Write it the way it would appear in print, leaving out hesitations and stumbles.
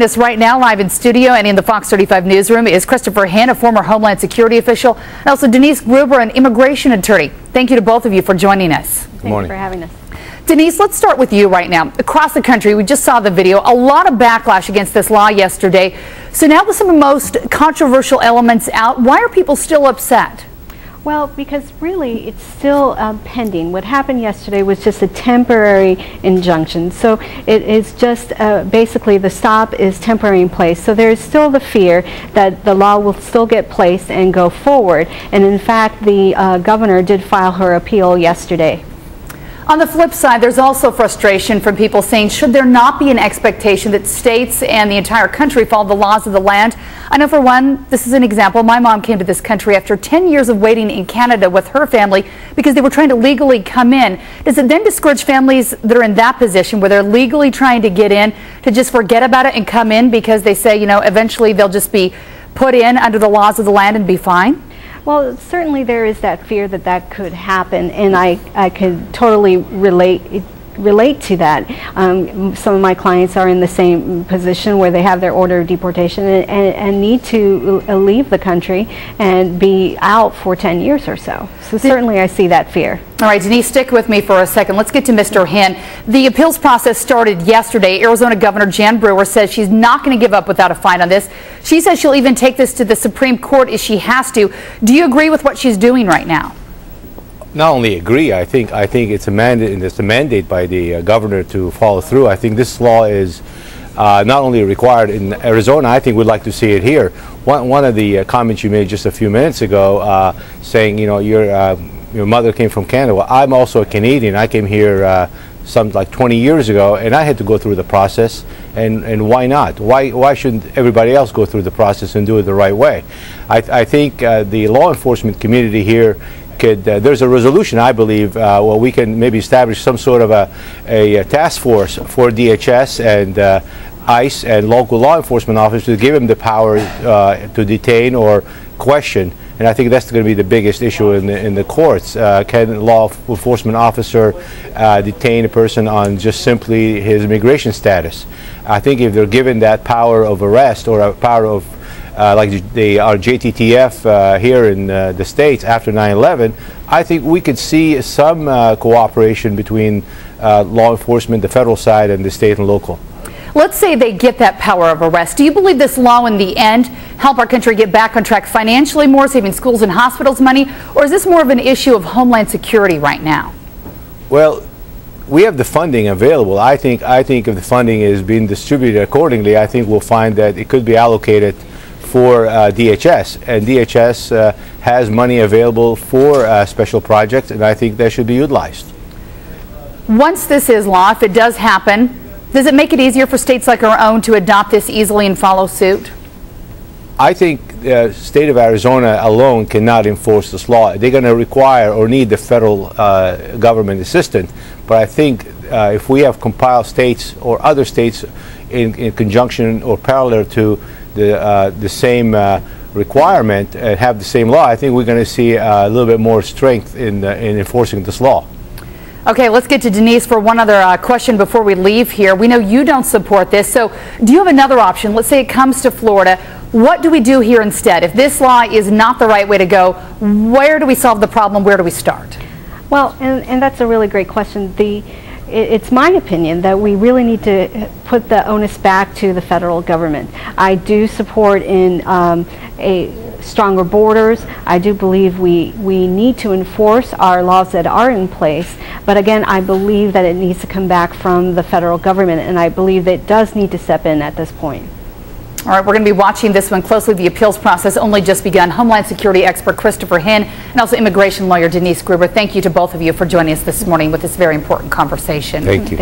Us right now live in studio and in the Fox 35 newsroom is Christopher Hinn, a former Homeland Security official, and also Denise Gruber, an immigration attorney. Thank you to both of you for joining us. Good morning. Thank you for having us. Denise, let's start with you right now. Across the country, we just saw the video, a lot of backlash against this law yesterday. So now with some of the most controversial elements out, why are people still upset? Well, because really it's still pending. What happened yesterday was just a temporary injunction. So it is just basically the stop is temporary in place. So there is still the fear that the law will still get placed and go forward. And in fact, the governor did file her appeal yesterday. On the flip side, there's also frustration from people saying, should there not be an expectation that states and the entire country follow the laws of the land? I know for one, this is an example. My mom came to this country after 10 years of waiting in Canada with her family because they were trying to legally come in. Does it then discourage families that are in that position where they're legally trying to get in to just forget about it and come in because they say, you know, eventually they'll just be put in under the laws of the land and be fine? Well, certainly there is that fear that that could happen, and I could totally relate to that. Some of my clients are in the same position where they have their order of deportation and need to leave the country and be out for 10 years or so. So certainly I see that fear. All right, Denise, stick with me for a second. Let's get to Mr. Hinn. The appeals process started yesterday. Arizona Governor Jan Brewer says she's not going to give up without a fight on this. She says she'll even take this to the Supreme Court if she has to. Do you agree with what she's doing right now? Not only agree, I think it's a mandate, and it's a mandate by the governor to follow through. I think this law is not only required in Arizona, I think we'd like to see it here. One of the comments you made just a few minutes ago, saying, you know, your mother came from Canada. Well, I'm also a Canadian. I came here something like 20 years ago, and I had to go through the process. And why not? Why shouldn't everybody else go through the process and do it the right way? I think the law enforcement community here could, there's a resolution, I believe, where we can maybe establish some sort of a task force for DHS and ICE and local law enforcement officers to give them the power to detain or question. And I think that's going to be the biggest issue in the courts. Can a law enforcement officer detain a person on just simply his immigration status? I think if they're given that power of arrest or a power of like they are JTTF here in the States after 9/11, I think we could see some cooperation between law enforcement, the federal side, and the state and local. Let's say they get that power of arrest. Do you believe this law in the end help our country get back on track financially more, saving schools and hospitals money, or is this more of an issue of Homeland Security right now? Well, we have the funding available. I think if the funding is being distributed accordingly, I think we'll find that it could be allocated for DHS, and DHS has money available for special projects, and I think that should be utilized. Once this is law, if it does happen, does it make it easier for states like our own to adopt this easily and follow suit? I think the state of Arizona alone cannot enforce this law. They're going to require or need the federal government assistance. But I think if we have compiled states or other states in conjunction or parallel to the same requirement and have the same law, I think we're going to see a little bit more strength in enforcing this law. Okay, let's get to Denise for one other question before we leave here. We know you don't support this, so do you have another option? Let's say it comes to Florida. What do we do here instead? If this law is not the right way to go, where do we solve the problem? Where do we start? Well, and that's a really great question. It's my opinion that we really need to put the onus back to the federal government. I do support in stronger borders. I do believe we need to enforce our laws that are in place, but again, I believe that it needs to come back from the federal government, and I believe that it does need to step in at this point. All right, we're going to be watching this one closely. The appeals process only just begun. Homeland Security expert Christopher Hinn and also immigration lawyer Denise Gruber, thank you to both of you for joining us this morning with this very important conversation. Thank you.